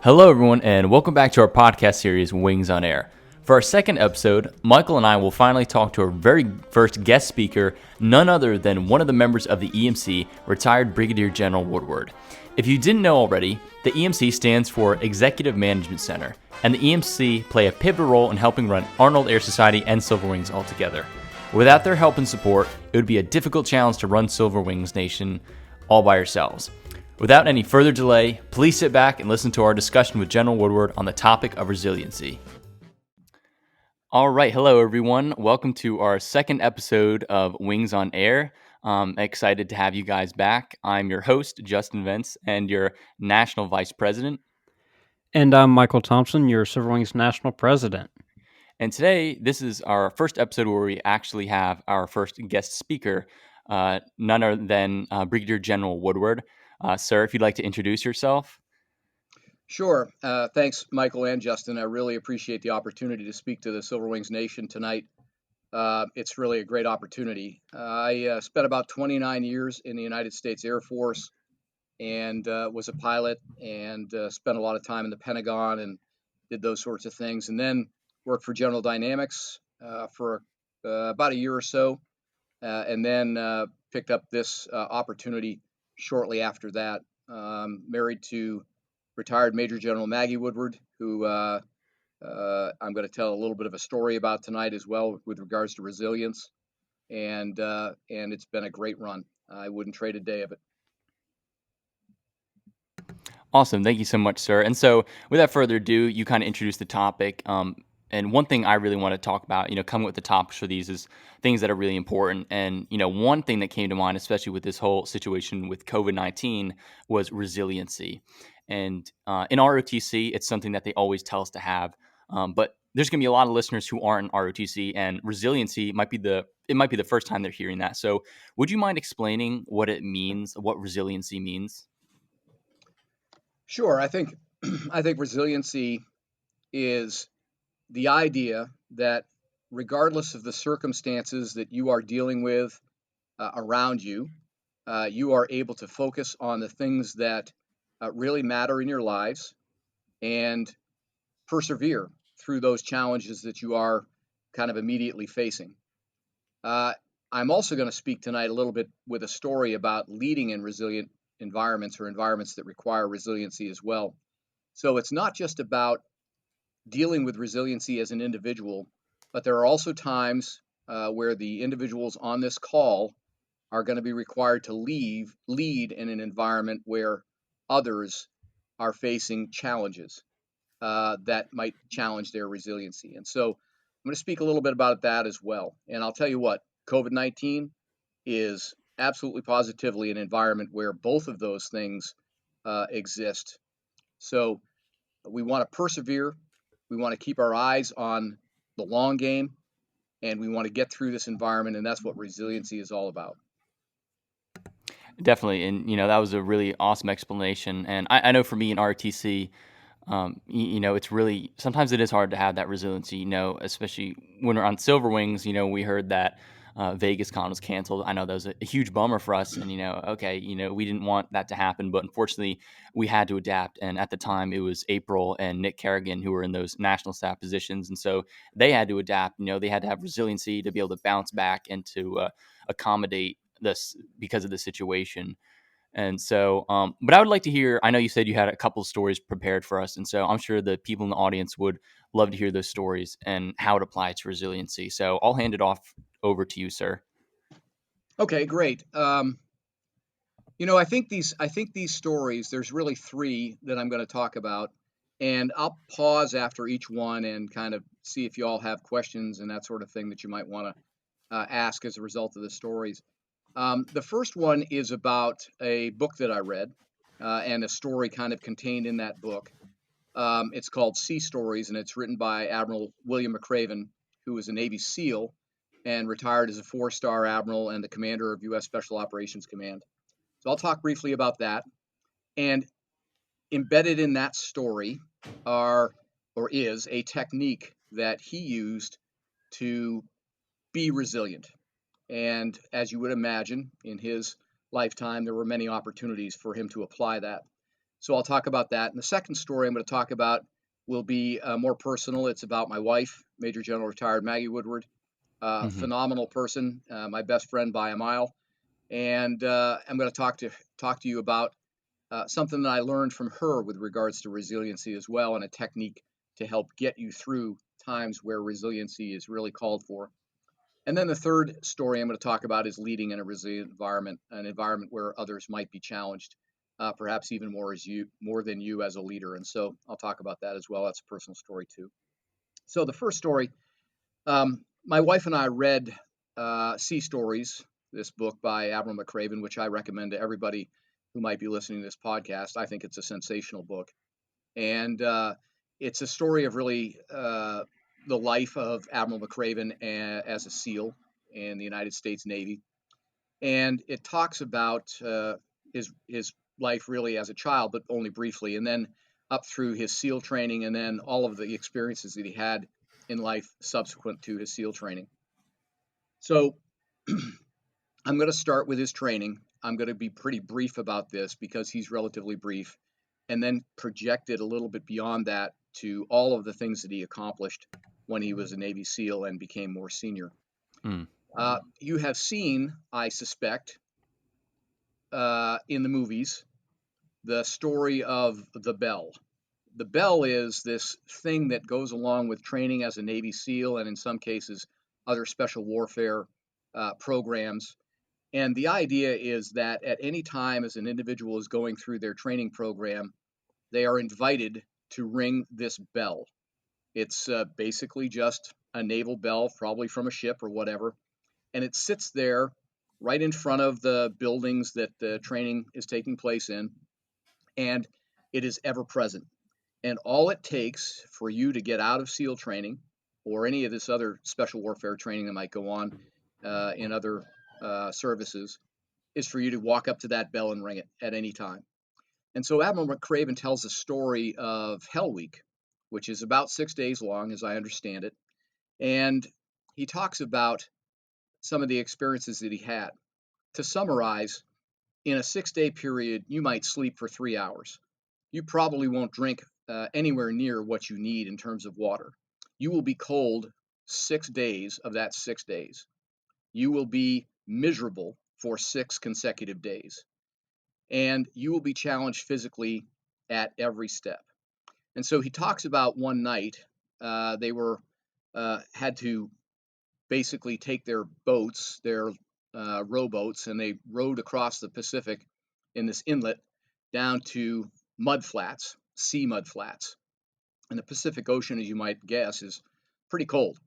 Hello, everyone, and welcome back to our podcast series, Wings on Air. For our second episode, Michael and I will finally talk to our very first guest speaker, none other than one of the members of the EMC, retired Brigadier General Woodward. If you didn't know already, the EMC stands for Executive Management Center, and the EMC play a pivotal role in helping run Arnold Air Society and Silver Wings altogether. Without their help and support, it would be a difficult challenge to run Silver Wings Nation all by yourselves. Without any further delay, please sit back and listen to our discussion with General Woodward on the topic of resiliency. All right, hello everyone. Welcome to our second episode of Wings on Air. I'm excited to have you guys back. I'm your host, Justin Vence, and your National Vice President. And I'm Michael Thompson, your Silver Wings National President. And today, this is our first episode where we actually have our first guest speaker, none other than Brigadier General Woodward. Sir, if you'd like to introduce yourself. Sure. Thanks, Michael and Justin. I really appreciate the opportunity to speak to the Silver Wings Nation tonight. It's really a great opportunity. I spent about 29 years in the United States Air Force and was a pilot and spent a lot of time in the Pentagon and did those sorts of things. And then worked for General Dynamics for about a year or so, and then picked up this opportunity shortly after that. Married to retired Major General Maggie Woodward, who I'm going to tell a little bit of a story about tonight as well with regards to resilience, and it's been a great run. I wouldn't trade a day of it. Awesome. Thank you so much, sir. And so without further ado, you kind of introduced the topic. And one thing I really want to talk about, coming with the topics for these is things that are really important. And, one thing that came to mind, especially with this whole situation with COVID-19, was resiliency. And in ROTC, it's something that they always tell us to have. But there's going to be a lot of listeners who aren't in ROTC, and resiliency might be the first time they're hearing that. So would you mind explaining what it means, what resiliency means? Sure. I think resiliency is the idea that regardless of the circumstances that you are dealing with around you, you are able to focus on the things that really matter in your lives and persevere through those challenges that you are kind of immediately facing. I'm also going to speak tonight a little bit with a story about leading in resilient environments or environments that require resiliency as well. So it's not just about dealing with resiliency as an individual, but there are also times where the individuals on this call are going to be required to lead in an environment where others are facing challenges that might challenge their resiliency. And so I'm going to speak a little bit about that as well. And I'll tell you what, COVID-19 is absolutely positively an environment where both of those things exist. So we want to persevere. We want to keep our eyes on the long game, and we want to get through this environment, and that's what resiliency is all about. Definitely. And, that was a really awesome explanation. And I know for me in RTC, it's really, sometimes it is hard to have that resiliency, especially when we're on Silver Wings. We heard that Vegas Con was canceled. I know that was a huge bummer for us. And, we didn't want that to happen. But unfortunately, we had to adapt. And at the time, it was April and Nick Kerrigan who were in those national staff positions. And so they had to adapt. They had to have resiliency to be able to bounce back and to accommodate this because of the situation. And so, but I would like to hear, I know you said you had a couple of stories prepared for us. And so I'm sure the people in the audience would love to hear those stories and how it applies to resiliency. So I'll hand it off over to you, sir. Okay, great. I think these stories, there's really three that I'm going to talk about, and I'll pause after each one and kind of see if you all have questions and that sort of thing that you might want to ask as a result of the stories. The first one is about a book that I read and a story kind of contained in that book. It's called Sea Stories, and it's written by Admiral William McRaven, who was a Navy SEAL and retired as a 4-star admiral and the commander of U.S. Special Operations Command. So I'll talk briefly about that. And embedded in that story is a technique that he used to be resilient. And as you would imagine, in his lifetime, there were many opportunities for him to apply that. So I'll talk about that. And the second story I'm going to talk about will be more personal. It's about my wife, Major General Retired Maggie Woodward, Hmm. phenomenal person, my best friend by a mile. And I'm going to talk to you about something that I learned from her with regards to resiliency as well, and a technique to help get you through times where resiliency is really called for. And then the third story I'm going to talk about is leading in a resilient environment, an environment where others might be challenged, perhaps even more than you as a leader. And so I'll talk about that as well. That's a personal story too. So the first story, my wife and I read Sea Stories, this book by Admiral McRaven, which I recommend to everybody who might be listening to this podcast. I think it's a sensational book, and it's a story of really the life of Admiral McRaven as a SEAL in the United States Navy, and it talks about his life really as a child, but only briefly, and then up through his SEAL training, and then all of the experiences that he had in life subsequent to his SEAL training. So I'm going to start with his training. I'm going to be pretty brief about this because he's relatively brief, and then project it a little bit beyond that to all of the things that he accomplished when he was a Navy SEAL and became more senior. Mm. You have seen, I suspect, in the movies, the story of the Bell. The Bell is this thing that goes along with training as a Navy SEAL and in some cases other special warfare programs. And the idea is that at any time as an individual is going through their training program, they are invited to ring this bell. It's basically just a naval bell, probably from a ship or whatever, and it sits there right in front of the buildings that the training is taking place in, and it is ever present. And all it takes for you to get out of SEAL training or any of this other special warfare training that might go on in other services is for you to walk up to that bell and ring it at any time. And so Admiral McRaven tells the story of Hell Week, which is about 6 days long, as I understand it. And he talks about some of the experiences that he had. To summarize, in a 6 day period, you might sleep for 3 hours. You probably won't drink anywhere near what you need in terms of water. You will be cold 6 days of that 6 days. You will be miserable for 6 consecutive days. And you will be challenged physically at every step. And so he talks about one night they were had to basically take their boats, their rowboats, and they rowed across the Pacific in this inlet down to mud flats, sea mud flats. And the Pacific Ocean, as you might guess, is pretty cold.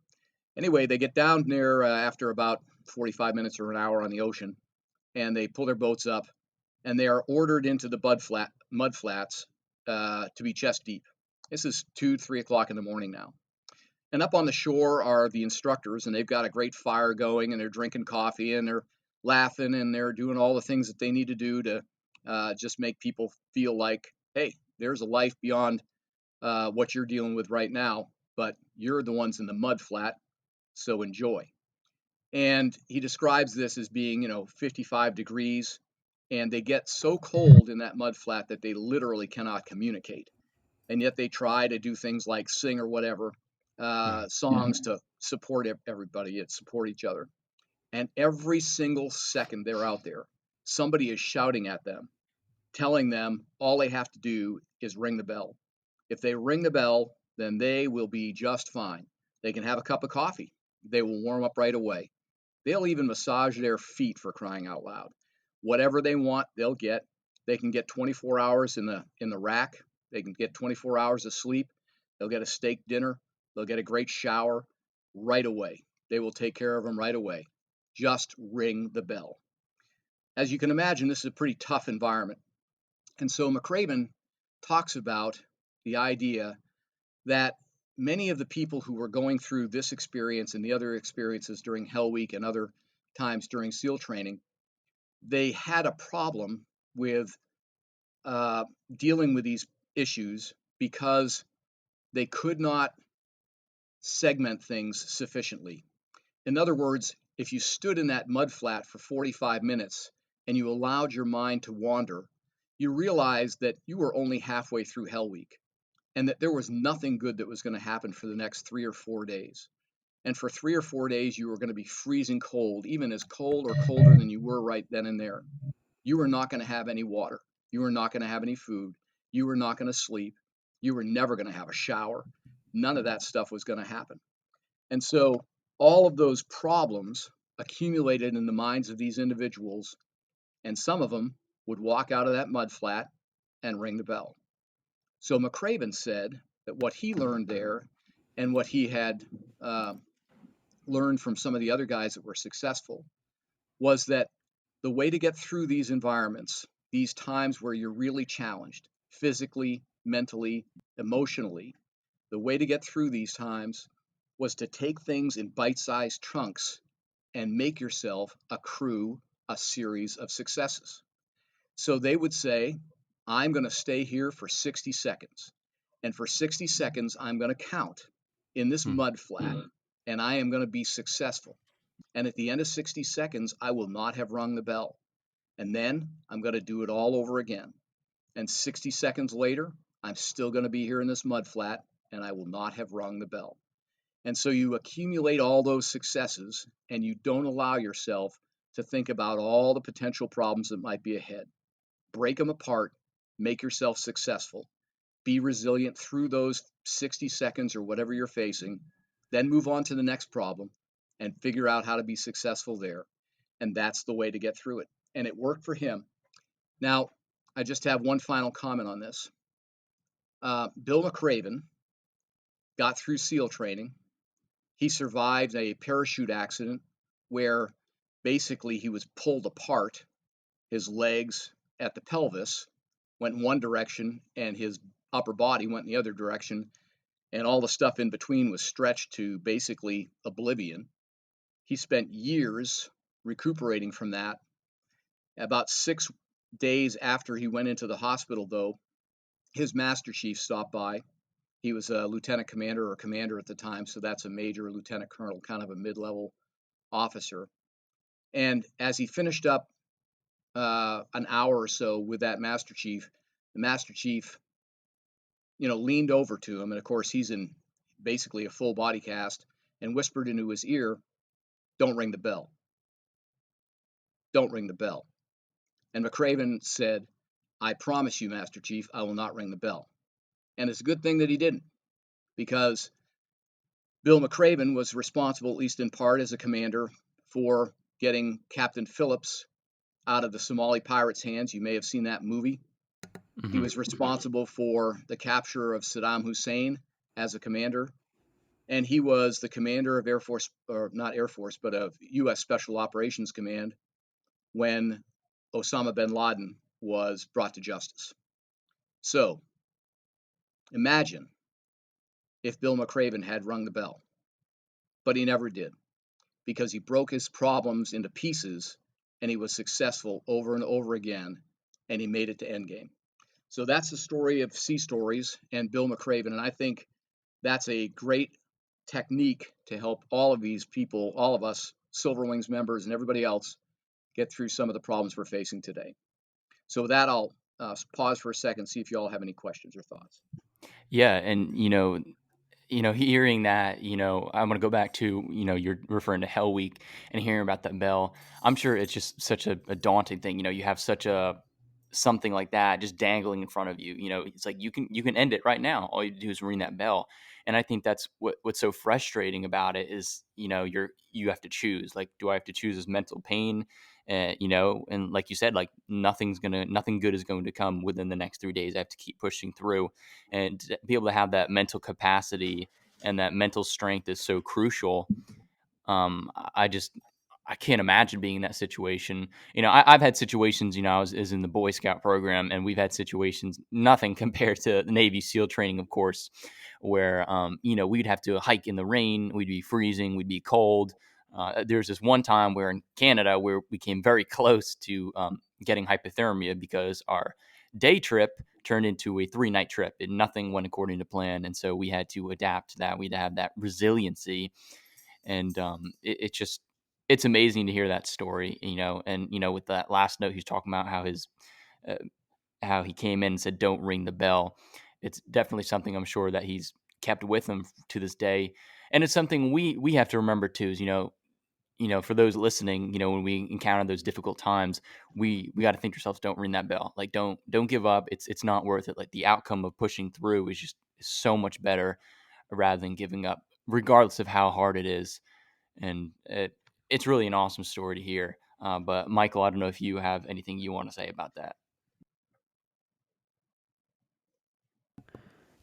Anyway, they get down there after about 45 minutes or an hour on the ocean, and they pull their boats up, and they are ordered into the mud flats to be chest deep. This is 2, 3 o'clock in the morning now. And up on the shore are the instructors, and they've got a great fire going, and they're drinking coffee, and they're laughing, and they're doing all the things that they need to do to just make people feel like, hey, there's a life beyond what you're dealing with right now, but you're the ones in the mud flat, so enjoy. And he describes this as being, 55 degrees, and they get so cold in that mud flat that they literally cannot communicate. And yet they try to do things like sing or whatever, songs to support everybody, support each other. And every single second they're out there, somebody is shouting at them, telling them all they have to do is ring the bell. If they ring the bell, then they will be just fine. They can have a cup of coffee. They will warm up right away. They'll even massage their feet, for crying out loud. Whatever they want, they'll get. They can get 24 hours in the rack. They can get 24 hours of sleep. They'll get a steak dinner. They'll get a great shower right away. They will take care of them right away. Just ring the bell. As you can imagine, this is a pretty tough environment. And so McRaven talks about the idea that many of the people who were going through this experience and the other experiences during Hell Week and other times during SEAL training, they had a problem with dealing with these issues because they could not segment things sufficiently. In other words, if you stood in that mud flat for 45 minutes and you allowed your mind to wander, you realized that you were only halfway through Hell Week and that there was nothing good that was going to happen for the next 3 or 4 days. And for 3 or 4 days, you were going to be freezing cold, even as cold or colder than you were right then and there. You were not going to have any water. You were not going to have any food. You were not going to sleep. You were never going to have a shower. None of that stuff was going to happen. And so all of those problems accumulated in the minds of these individuals, and some of them would walk out of that mud flat and ring the bell. So McCraven said that what he learned there and what he had learned from some of the other guys that were successful was that the way to get through these environments, these times where you're really challenged physically, mentally, emotionally, the way to get through these times was to take things in bite-sized chunks and make yourself accrue a series of successes. So they would say, I'm going to stay here for 60 seconds. And for 60 seconds, I'm going to count in this mud flat, and I am going to be successful. And at the end of 60 seconds, I will not have rung the bell. And then I'm going to do it all over again. And 60 seconds later, I'm still going to be here in this mud flat, and I will not have rung the bell. And so you accumulate all those successes, and you don't allow yourself to think about all the potential problems that might be ahead. Break them apart, make yourself successful, be resilient through those 60 seconds or whatever you're facing, then move on to the next problem and figure out how to be successful there. And that's the way to get through it. And it worked for him. Now, I just have one final comment on this. Bill McCraven got through SEAL training. He survived a parachute accident where basically he was pulled apart. His legs at the pelvis went in one direction and his upper body went in the other direction, and all the stuff in between was stretched to basically oblivion. He spent years recuperating from that. About 6 days after he went into the hospital, though, his master chief stopped by. He was a lieutenant commander or commander at the time, so that's a major lieutenant colonel, kind of a mid-level officer. And as he finished up an hour or so with that master chief, the master chief, leaned over to him, and of course he's in basically a full body cast, and whispered into his ear, "Don't ring the bell. Don't ring the bell." And McCraven said, "I promise you, Master Chief, I will not ring the bell." And it's a good thing that he didn't, because Bill McCraven was responsible, at least in part as a commander, for getting Captain Phillips out of the Somali pirates' hands. You may have seen that movie. He was responsible for the capture of Saddam Hussein as a commander. And he was the commander of Air Force, or not Air Force, but of U.S. Special Operations Command when Osama bin Laden was brought to justice. So imagine if Bill McCraven had rung the bell, but he never did, because he broke his problems into pieces and he was successful over and over again, and he made it to endgame. So that's the story of Sea Stories and Bill McCraven, and I think that's a great technique to help all of these people, all of us Silver Wings members and everybody else, get through some of the problems we're facing today. So with that, I'll pause for a second, see if you all have any questions or thoughts. Yeah, and hearing that, I'm gonna go back to, you're referring to Hell Week and hearing about that bell. I'm sure it's just such a daunting thing. You have such a something like that just dangling in front of you. It's like you can end it right now. All you do is ring that bell. And I think that's what's so frustrating about it is, you have to choose. Like, do I have to choose this mental pain? And like you said, like nothing good is going to come within the next 3 days. I have to keep pushing through, and to be able to have that mental capacity and that mental strength is so crucial. I can't imagine being in that situation. I've had situations, I was in the Boy Scout program, and we've had situations, nothing compared to the Navy SEAL training, of course, where, we'd have to hike in the rain. We'd be freezing. We'd be cold. There's this one time where in Canada where we came very close to getting hypothermia because our day trip turned into a 3-night trip and nothing went according to plan. And so we had to adapt to that. We'd have that resiliency. And it's amazing to hear that story, and, with that last note, he's talking about how his how he came in and said, "Don't ring the bell." It's definitely something I'm sure that he's kept with him to this day, and it's something we have to remember too. Is for those listening, when we encounter those difficult times, we got to think to ourselves, don't ring that bell. Like, don't give up. It's not worth it. Like, the outcome of pushing through is so much better rather than giving up, regardless of how hard it is. And it's really an awesome story to hear. But Michael, I don't know if you have anything you want to say about that.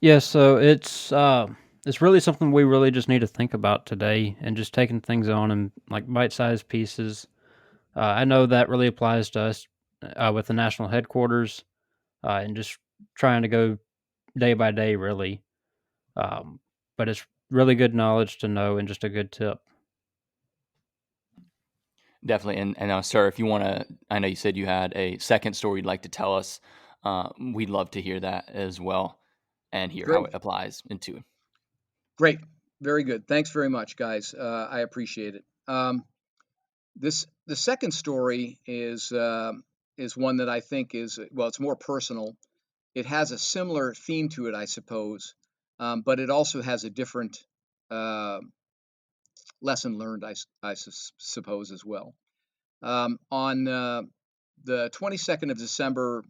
Yeah, so it's really something we really just need to think about today, and just taking things on in like bite-sized pieces. I know that really applies to us with the national headquarters, and just trying to go day by day, really. But it's really good knowledge to know, and just a good tip. Definitely. And sir, if you want to, I know you said you had a second story you'd like to tell us. We'd love to hear that as well and hear how Great, it applies into it. great, very good. Thanks very much, guys. I appreciate it. The second story is one that I think is, well, it's more personal. It has a similar theme to it, I suppose, but it also has a different uh, lesson learned, I suppose, as well. On the 22nd of December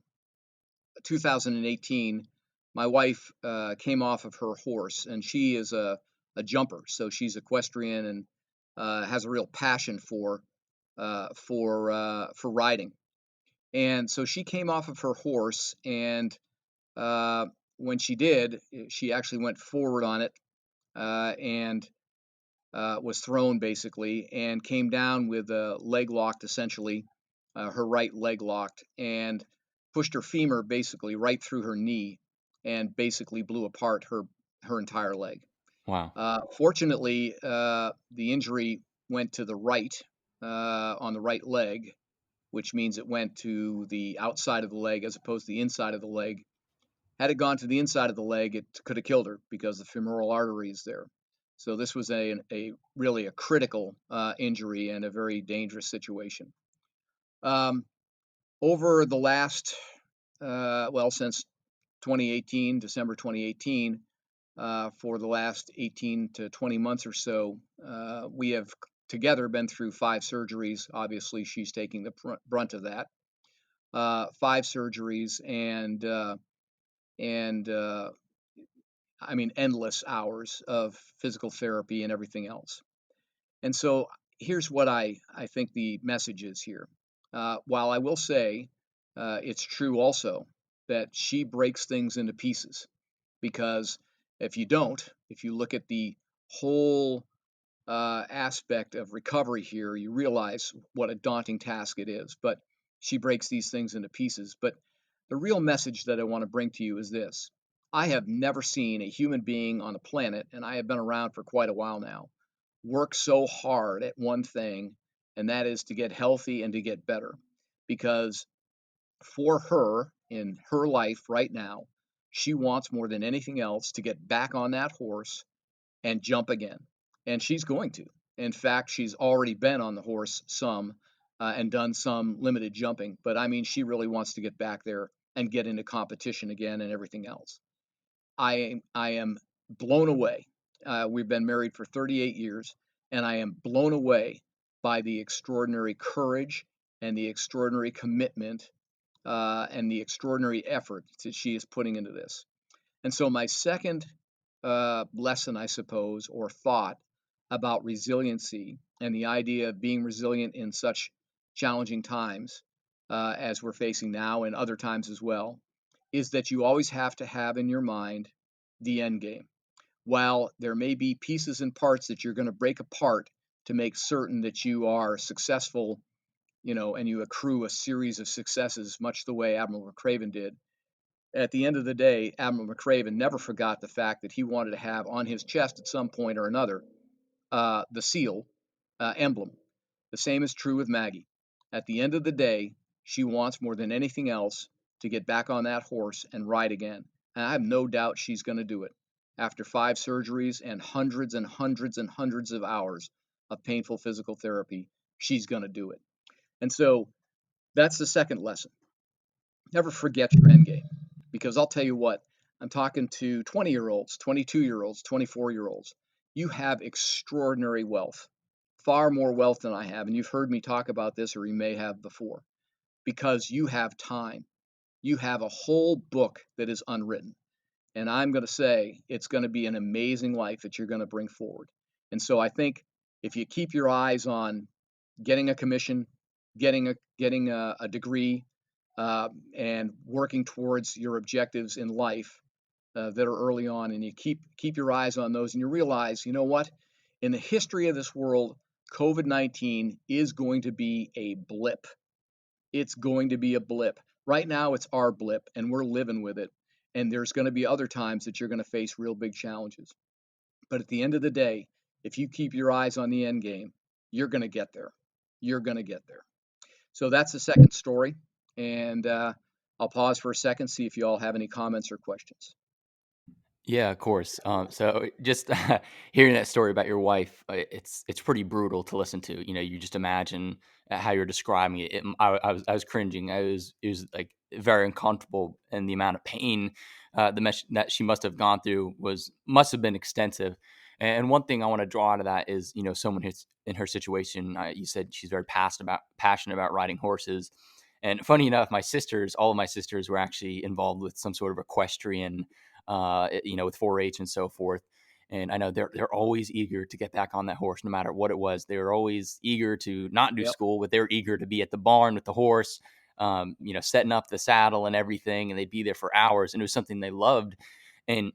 2018, my wife came off of her horse, and she is a jumper, so she's equestrian and has a real passion for riding. And so she came off of her horse, and uh, when she did, she actually went forward on it and was thrown basically, and came down with a leg locked essentially, her right leg locked, and pushed her femur basically right through her knee, and basically blew apart her entire leg. Wow. Fortunately, the injury went to the right on the right leg, which means it went to the outside of the leg as opposed to the inside of the leg. Had it gone to the inside of the leg, it could have killed her because the femoral artery is there. So this was a really a critical injury and a very dangerous situation. Um, Over the last, since 2018, December 2018, for the last 18 to 20 months or so, we have together been through 5 surgeries. Obviously, she's taking the brunt of that. 5 surgeries and I mean endless hours of physical therapy and everything else. And so here's what I think the message is here. While I will say it's true also that she breaks things into pieces, because if you look at the whole aspect of recovery here, you realize what a daunting task it is. But she breaks these things into pieces. But the real message that I want to bring to you is this: I have never seen a human being on the planet, and I have been around for quite a while now, work so hard at one thing, and that is to get healthy and to get better. Because for her, in her life right now, she wants more than anything else to get back on that horse and jump again. And she's going to. In fact, she's already been on the horse some and done some limited jumping. But I mean, she really wants to get back there and get into competition again and everything else. I am blown away. We've been married for 38 years, and I am blown away by the extraordinary courage and the extraordinary commitment and the extraordinary effort that she is putting into this. And so, my second lesson, I suppose, or thought about resiliency and the idea of being resilient in such challenging times as we're facing now and other times as well, is that you always have to have in your mind the end game. While there may be pieces and parts that you're going to break apart to make certain that you are successful, and you accrue a series of successes, much the way Admiral McCraven did. At the end of the day, Admiral McCraven never forgot the fact that he wanted to have on his chest at some point or another the SEAL emblem. The same is true with Maggie. At the end of the day, she wants more than anything else to get back on that horse and ride again. And I have no doubt she's going to do it. After 5 surgeries and hundreds and hundreds and hundreds of hours of painful physical therapy, she's going to do it. And so that's the second lesson. never forget your end game, because I'll tell you what, I'm talking to 20-year-olds, 22-year-olds, 24-year-olds. You have extraordinary wealth, far more wealth than I have. And you've heard me talk about this, or you may have before, because you have time. You have a whole book that is unwritten. And I'm going to say it's going to be an amazing life that you're going to bring forward. And so I think if you keep your eyes on getting a commission, getting a degree, and working towards your objectives in life that are early on, and you keep your eyes on those, and you realize, you know what, in the history of this world, COVID-19 is going to be a blip. It's going to be a blip. Right now, it's our blip, and we're living with it. And there's going to be other times that you're going to face real big challenges. But at the end of the day, if you keep your eyes on the end game, you're going to get there. You're going to get there. So that's the second story. And I'll pause for a second, see if you all have any comments or questions. Yeah, of course. So just hearing that story about your wife, it's pretty brutal to listen to. You just imagine how you're describing it. I was cringing. It was like very uncomfortable, and the amount of pain that she must have gone through must have been extensive. And one thing I want to draw out of that is, someone who's in her situation. You said she's very passionate about riding horses. And funny enough, all of my sisters were actually involved with some sort of equestrian, with 4-H and so forth. And I know they're always eager to get back on that horse, no matter what it was. They were always eager to not do Yep. school, but they're eager to be at the barn with the horse, setting up the saddle and everything. And they'd be there for hours, and it was something they loved. And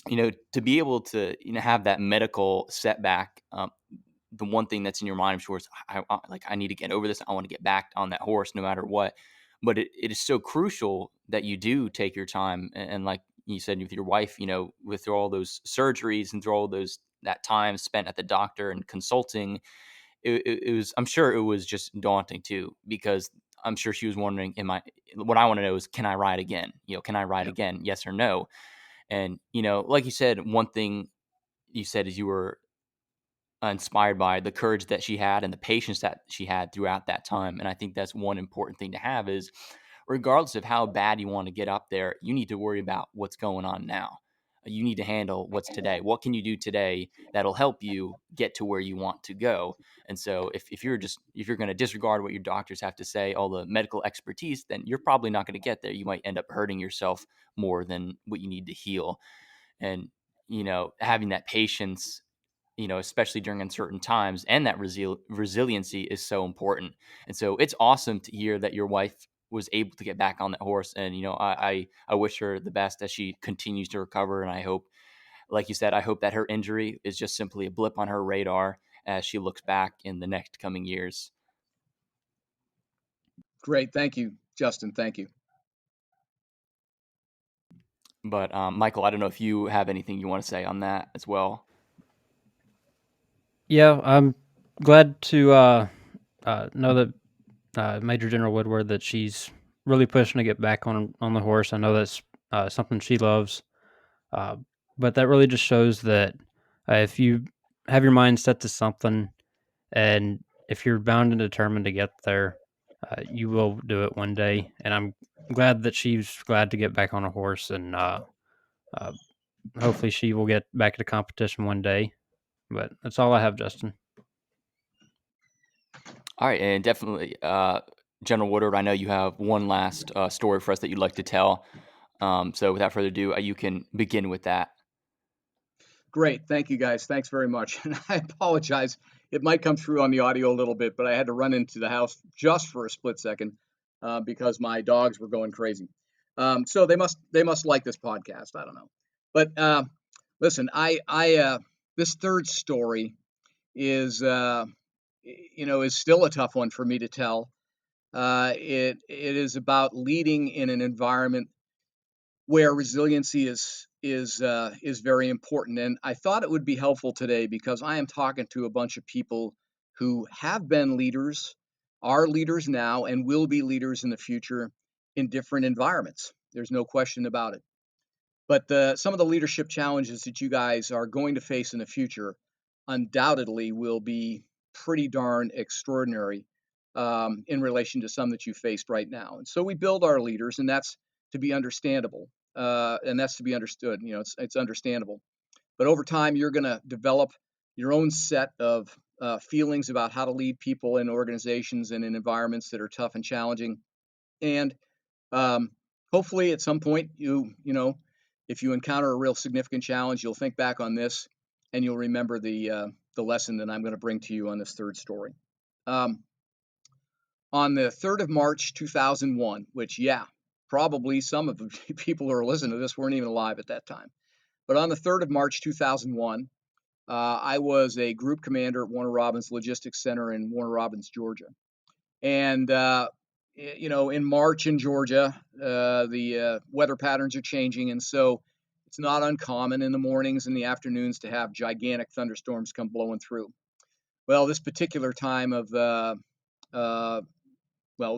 to be able to have that medical setback, the one thing that's in your mind, I'm sure, is I need to get over this. I want to get back on that horse, no matter what. But it is so crucial that you do take your time, and like you said with your wife, with through all those surgeries and through all that time spent at the doctor and consulting, it was. I'm sure it was just daunting too, because I'm sure she was wondering, what I want to know is, can I ride again? Can I ride Yep. again? Yes or no? And like you said, one thing you said is you were inspired by the courage that she had and the patience that she had throughout that time. And I think that's one important thing to have is, regardless of how bad you want to get up there, you need to worry about what's going on now. You need to handle what's today. What can you do today that'll help you get to where you want to go? And so if you're going to disregard what your doctors have to say, all the medical expertise, then you're probably not going to get there. You might end up hurting yourself more than what you need to heal. And having that patience, especially during uncertain times, and that resiliency is so important. And so it's awesome to hear that your wife was able to get back on that horse. And, I wish her the best as she continues to recover. And I hope, like you said, I hope that her injury is just simply a blip on her radar as she looks back in the next coming years. Great. Thank you, Justin. Thank you. But Michael, I don't know if you have anything you want to say on that as well. Yeah, I'm glad to know that Major General Woodward, that she's really pushing to get back on the horse. I know that's something she loves, but that really just shows that if you have your mind set to something, and if you're bound and determined to get there, you will do it one day. And I'm glad that she's glad to get back on a horse, and hopefully she will get back to competition one day. But that's all I have, Justin. All right, and definitely, General Woodward, I know you have one last story for us that you'd like to tell. So without further ado, you can begin with that. Great. Thank you, guys. Thanks very much. And I apologize. It might come through on the audio a little bit, but I had to run into the house just for a split second because my dogs were going crazy. So they must like this podcast. I don't know. But listen, this third story is is still a tough one for me to tell. It is about leading in an environment where resiliency is very important. And I thought it would be helpful today because I am talking to a bunch of people who have been leaders, are leaders now, and will be leaders in the future in different environments. There's no question about it. But some of the leadership challenges that you guys are going to face in the future undoubtedly will be pretty darn extraordinary in relation to some that you faced right now. And so we build our leaders, and that's to be understandable, and that's to be understood. It's understandable. But over time, you're going to develop your own set of feelings about how to lead people in organizations and in environments that are tough and challenging. And hopefully, at some point, if you encounter a real significant challenge, you'll think back on this, and you'll remember the lesson that I'm going to bring to you on this third story. On the 3rd of March, 2001, which, probably some of the people who are listening to this weren't even alive at that time. But on the 3rd of March, 2001, I was a group commander at Warner Robins Logistics Center in Warner Robins, Georgia. And, in March in Georgia, the weather patterns are changing. And so it's not uncommon in the mornings and the afternoons to have gigantic thunderstorms come blowing through. Well, this particular time of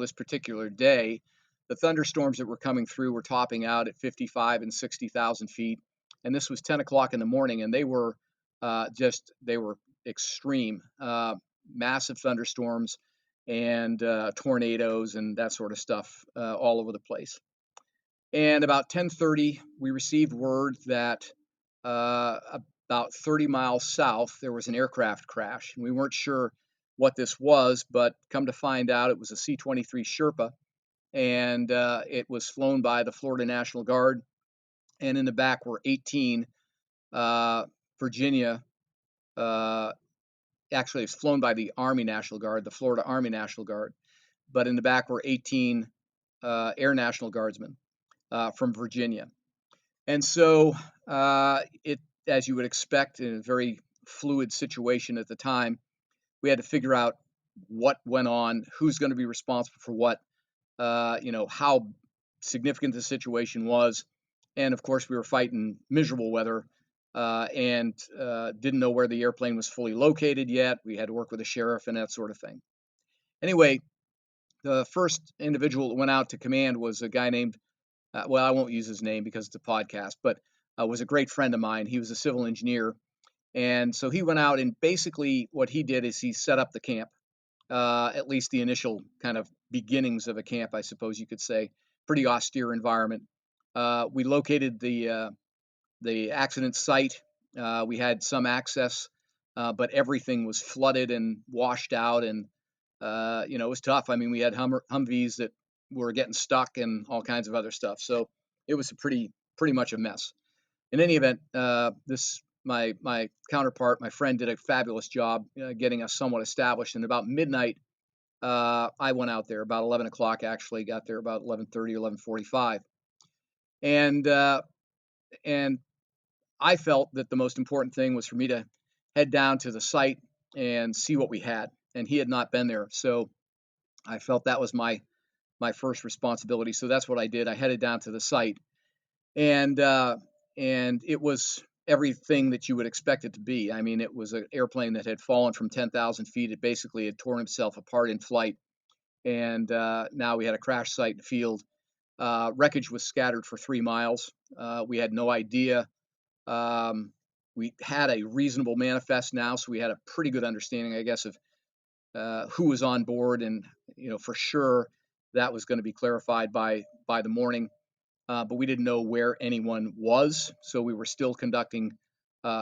this particular day, the thunderstorms that were coming through were topping out at 55 and 60,000 feet. And this was 10 o'clock in the morning, and they were extreme, massive thunderstorms and tornadoes and that sort of stuff all over the place. And about 10:30, we received word that about 30 miles south, there was an aircraft crash. And we weren't sure what this was, but come to find out, it was a C-23 Sherpa, and it was flown by the Florida National Guard. And in the back were 18 Virginia. Actually, it's flown by the Army National Guard, the Florida Army National Guard. But in the back were 18 Air National Guardsmen from Virginia. And so as you would expect, in a very fluid situation at the time, we had to figure out what went on, who's going to be responsible for what, how significant the situation was. And of course, we were fighting miserable weather and didn't know where the airplane was fully located yet. We had to work with the sheriff and that sort of thing. Anyway, the first individual that went out to command was a guy named, I won't use his name because it's a podcast, but was a great friend of mine. He was a civil engineer. And so he went out, and basically what he did is he set up the camp, at least the initial kind of beginnings of a camp, I suppose you could say. Pretty austere environment. We located the accident site. We had some access, but everything was flooded and washed out, and it was tough. I mean, we had Humvees that were getting stuck and all kinds of other stuff. So it was pretty much a mess. In any event, my counterpart, my friend, did a fabulous job getting us somewhat established. And about midnight, I went out there about 11 o'clock. Actually, got there about 11:30, 11:45, and I felt that the most important thing was for me to head down to the site and see what we had. And he had not been there, so I felt that was my first responsibility. So that's what I did. I headed down to the site, and it was everything that you would expect it to be. I mean, it was an airplane that had fallen from 10,000 feet. It basically had torn itself apart in flight, and now we had a crash site in the field. Wreckage was scattered for 3 miles. We had no idea. We had a reasonable manifest now, so we had a pretty good understanding, I guess, of who was on board, and for sure that was going to be clarified by the morning. But we didn't know where anyone was, so we were still conducting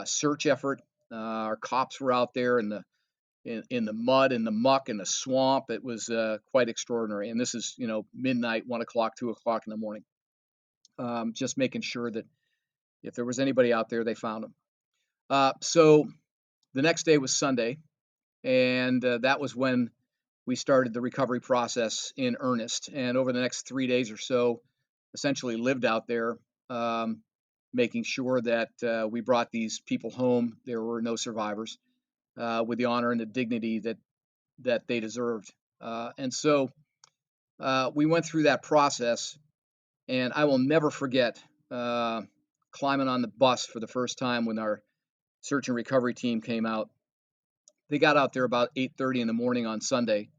search effort. Our cops were out there in the mud, in the muck, in the swamp. It was quite extraordinary. And this is midnight, 1 o'clock, 2 o'clock in the morning. Just making sure that if there was anybody out there, they found them. So the next day was Sunday, and that was when we started the recovery process in earnest. And over the next 3 days or so, essentially lived out there, making sure that we brought these people home. There were no survivors, with the honor and the dignity that they deserved. And so we went through that process, and I will never forget climbing on the bus for the first time when our search and recovery team came out. They got out there about 8:30 in the morning on Sunday,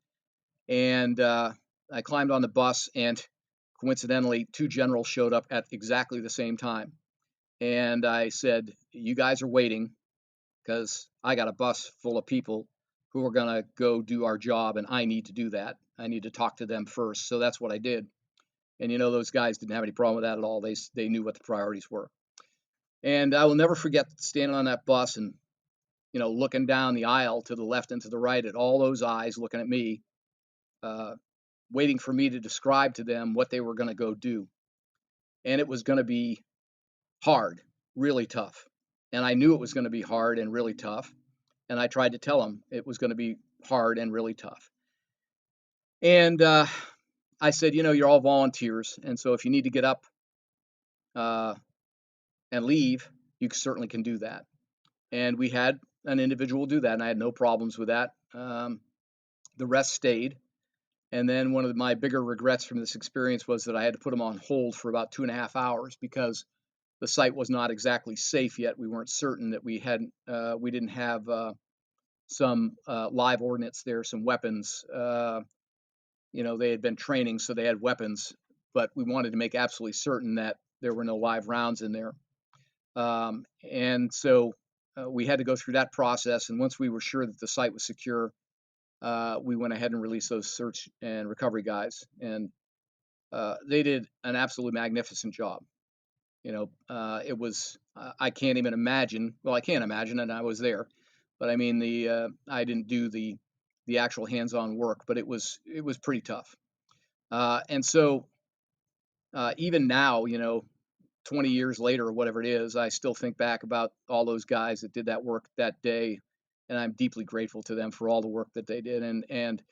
and I climbed on the bus, and coincidentally, 2 generals showed up at exactly the same time. And I said, "You guys are waiting because I got a bus full of people who are going to go do our job, and I need to do that. I need to talk to them first. So that's what I did. And those guys didn't have any problem with that at all. They knew what the priorities were. And I will never forget standing on that bus and looking down the aisle to the left and to the right at all those eyes looking at me, waiting for me to describe to them what they were going to go do. And it was going to be hard, really tough. And I knew it was going to be hard and really tough. And I tried to tell them it was going to be hard and really tough. And I said, you're all volunteers. And so if you need to get up and leave, you certainly can do that. And we had an individual do that, and I had no problems with that. The rest stayed. And then one of my bigger regrets from this experience was that I had to put them on hold for about 2.5 hours because the site was not exactly safe yet. We weren't certain that we didn't have some live ordnance there, some weapons. They had been training, so they had weapons, but we wanted to make absolutely certain that there were no live rounds in there. And so we had to go through that process. And once we were sure that the site was secure, we went ahead and released those search and recovery guys. And they did an absolutely magnificent job. It was, I can't even imagine. Well, I can't imagine, and I was there. But I mean, I didn't do the actual hands-on work, but it was pretty tough. And so even now, 20 years later or whatever it is, I still think back about all those guys that did that work that day, and I'm deeply grateful to them for all the work that they did. And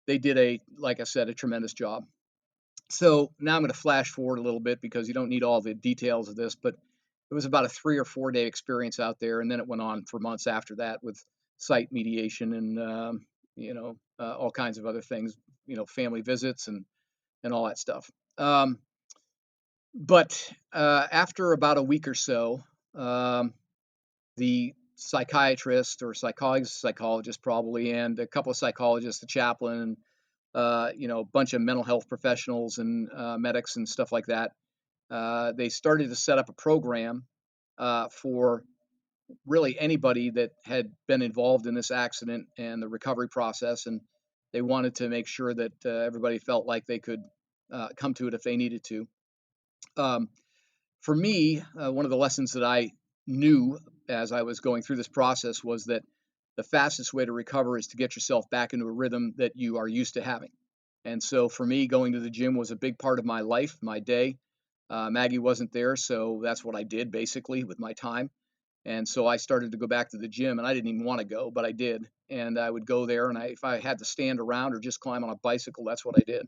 they did like I said, a tremendous job. So now I'm going to flash forward a little bit because you don't need all the details of this, but it was about a 3 or 4 day experience out there, and then it went on for months after that with site mediation and all kinds of other things, family visits and all that stuff. But after about a week or so, the psychiatrist or psychologist probably, and a couple of psychologists, the chaplain, a bunch of mental health professionals and medics and stuff like that, they started to set up a program for really anybody that had been involved in this accident and the recovery process, and they wanted to make sure that everybody felt like they could come to it if they needed to. For me, one of the lessons that I knew as I was going through this process was that the fastest way to recover is to get yourself back into a rhythm that you are used to having. And so for me, going to the gym was a big part of my life, my day. Maggie wasn't there, so that's what I did basically with my time. And so I started to go back to the gym, and I didn't even want to go, but I did. And I would go there, and if I had to stand around or just climb on a bicycle, that's what I did.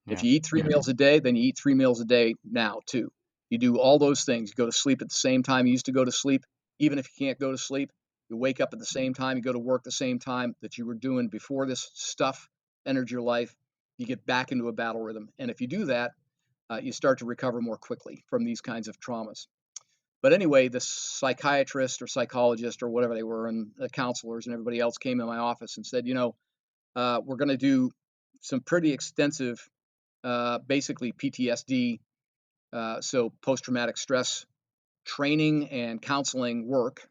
If Yeah. you eat 3 meals a day, then you eat 3 meals a day now too. You do all those things. You go to sleep at the same time you used to go to sleep. Even if you can't go to sleep, you wake up at the same time, you go to work the same time that you were doing before this stuff entered your life. You get back into a battle rhythm. And if you do that, you start to recover more quickly from these kinds of traumas. But anyway, the psychiatrist or psychologist or whatever they were, and the counselors and everybody else came in my office and said, we're going to do some pretty extensive, basically PTSD, so post-traumatic stress training and counseling work,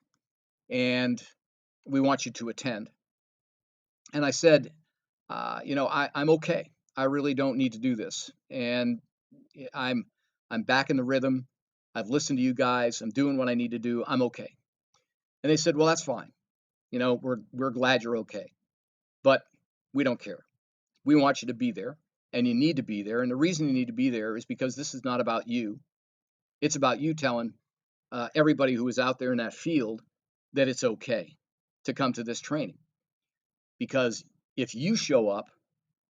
and we want you to attend. And I said, I'm okay. I really don't need to do this, and I'm back in the rhythm. I've listened to you guys. I'm doing what I need to do. I'm okay. And they said, well, that's fine. We're glad you're okay, but we don't care. We want you to be there, and you need to be there. And the reason you need to be there is because this is not about you. It's about you telling everybody who is out there in that field that it's okay to come to this training. Because if you show up,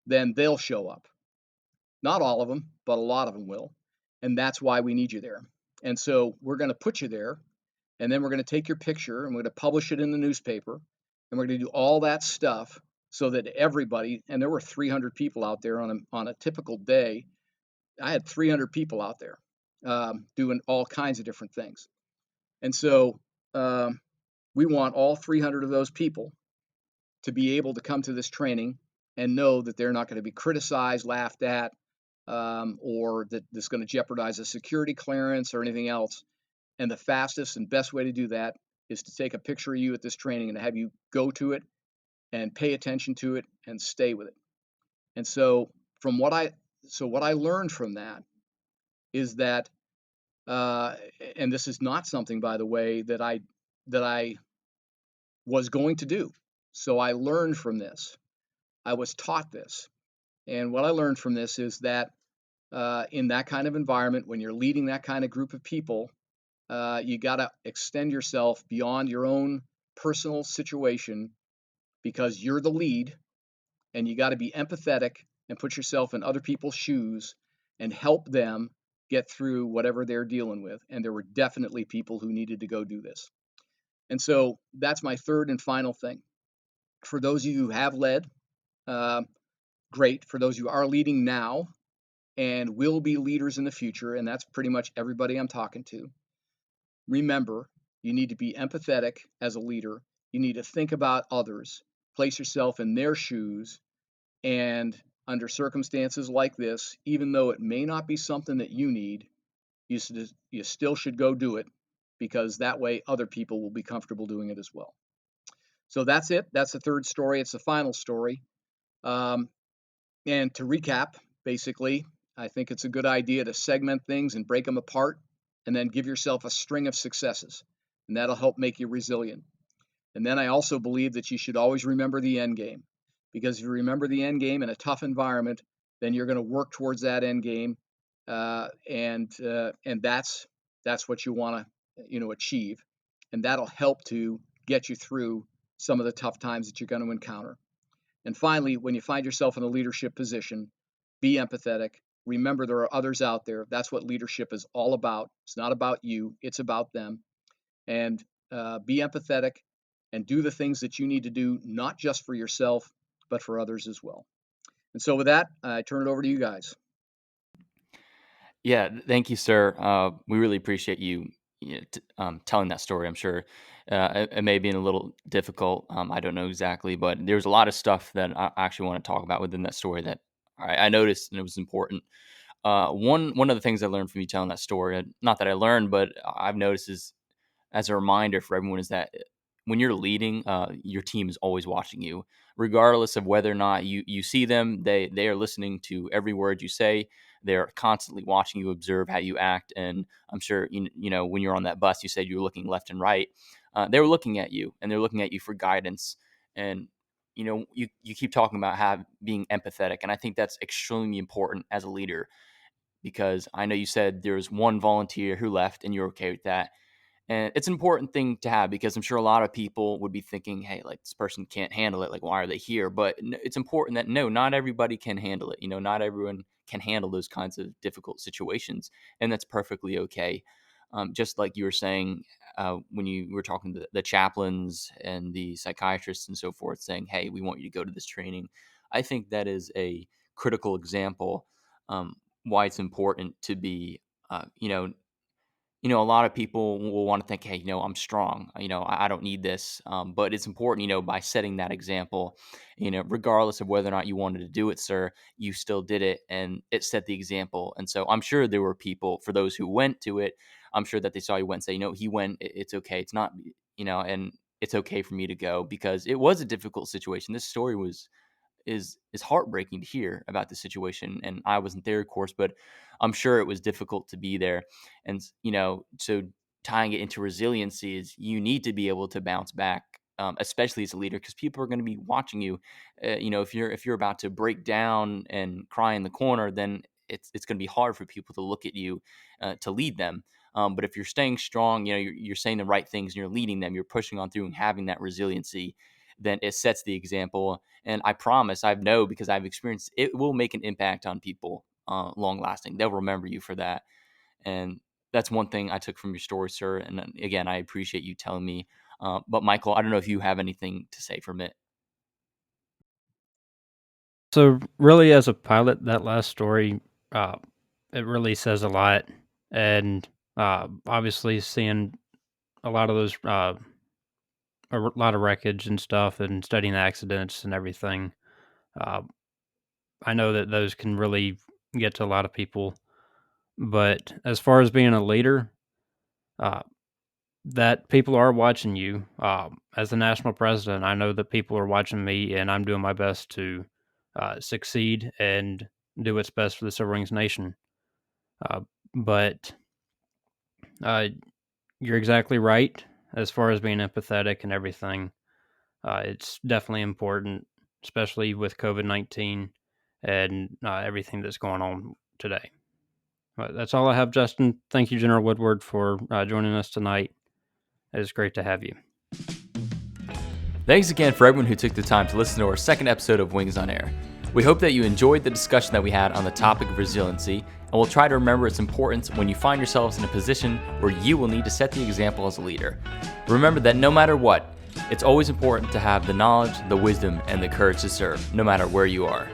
then they'll show up. Not all of them, but a lot of them will. And that's why we need you there. And so we're going to put you there, and then we're going to take your picture and we're going to publish it in the newspaper, and we're going to do all that stuff so that everybody, and there were 300 people out there on a typical day. I had 300 people out there doing all kinds of different things. And so we want all 300 of those people to be able to come to this training and know that they're not going to be criticized, laughed at, or that this is going to jeopardize a security clearance or anything else. And the fastest and best way to do that is to take a picture of you at this training and have you go to it and pay attention to it and stay with it. And so what I learned from that is that, uh, and this is not something, by the way, that I was going to do. So I learned from this. I was taught this, and what I learned from this is that in that kind of environment, when you're leading that kind of group of people, you got to extend yourself beyond your own personal situation because you're the lead, and you got to be empathetic and put yourself in other people's shoes and help them get through whatever they're dealing with. And there were definitely people who needed to go do this. And so that's my third and final thing. For those of you who have led, uh, great. For those who are leading now and will be leaders in the future, and that's pretty much everybody I'm talking to, remember, you need to be empathetic as a leader. You need to think about others, place yourself in their shoes, and under circumstances like this, even though it may not be something that you need, you still should go do it because that way other people will be comfortable doing it as well. So that's it. That's the third story. It's the final story. Um, and to recap, basically, I think it's a good idea to segment things and break them apart and then give yourself a string of successes. And that'll help make you resilient. And then I also believe that you should always remember the end game, because if you remember the end game in a tough environment, then you're going to work towards that end game, and that's what you want to achieve, and that'll help to get you through some of the tough times that you're going to encounter. And finally, when you find yourself in a leadership position, be empathetic. Remember there are others out there. That's what leadership is all about. It's not about you, it's about them. And be empathetic and do the things that you need to do, not just for yourself, but for others as well. And so, with that, I turn it over to you guys. Yeah, thank you, sir. We really appreciate you telling that story. I'm sure it may be a little difficult. I don't know exactly, but there's a lot of stuff that I actually want to talk about within that story that I noticed and it was important. One of the things I learned from you telling that story, not that I learned, but I've noticed is as a reminder for everyone is that when you're leading, your team is always watching you, regardless of whether or not you see them. They are listening to every word you say. They're constantly watching you, observe how you act. And I'm sure you know when you're on that bus, you said you were looking left and right. They were looking at you, and they're looking at you for guidance. And you keep talking about being empathetic, and I think that's extremely important as a leader because I know you said there's one volunteer who left, and you're okay with that. And it's an important thing to have because I'm sure a lot of people would be thinking, hey, like this person can't handle it. Like, why are they here? But it's important that no, not everybody can handle it. Not everyone can handle those kinds of difficult situations. And that's perfectly okay. Just like you were saying when you were talking to the chaplains and the psychiatrists and so forth, saying, hey, we want you to go to this training. I think that is a critical example why it's important to be, a lot of people will want to think, hey, I'm strong. I don't need this. But it's important, by setting that example, regardless of whether or not you wanted to do it, sir, you still did it and it set the example. And so I'm sure there were people, for those who went to it, I'm sure that they saw you went and say, he went, it's okay. It's not, and it's okay for me to go because it was a difficult situation. This story is heartbreaking to hear about the situation. And I wasn't there, of course, but I'm sure it was difficult to be there. And so tying it into resiliency is you need to be able to bounce back, especially as a leader, because people are going to be watching you. If you're about to break down and cry in the corner, then it's going to be hard for people to look at you to lead them. But if you're staying strong, you're saying the right things and you're leading them, you're pushing on through and having that resiliency, then it sets the example. And I promise, I know because I've experienced it will make an impact on people long lasting. They'll remember you for that. And that's one thing I took from your story, sir. And again, I appreciate you telling me. But Michael, I don't know if you have anything to say from it. So really, as a pilot, that last story, it really says a lot. And obviously, seeing a lot of those, a lot of wreckage and stuff, and studying accidents and everything, uh, I know that those can really get to a lot of people. But as far as being a leader, uh, that people are watching you. As the national president, I know that people are watching me, and I'm doing my best to succeed and do what's best for the Silver Wings Nation. But you're exactly right as far as being empathetic and everything. It's definitely important, especially with COVID-19 and everything that's going on today. But that's all I have, Justin. Thank you, General Woodward, for joining us tonight. It is great to have you. Thanks again for everyone who took the time to listen to our second episode of Wings on Air. We hope that you enjoyed the discussion that we had on the topic of resiliency, and we'll try to remember its importance when you find yourselves in a position where you will need to set the example as a leader. Remember that no matter what, it's always important to have the knowledge, the wisdom, and the courage to serve, no matter where you are.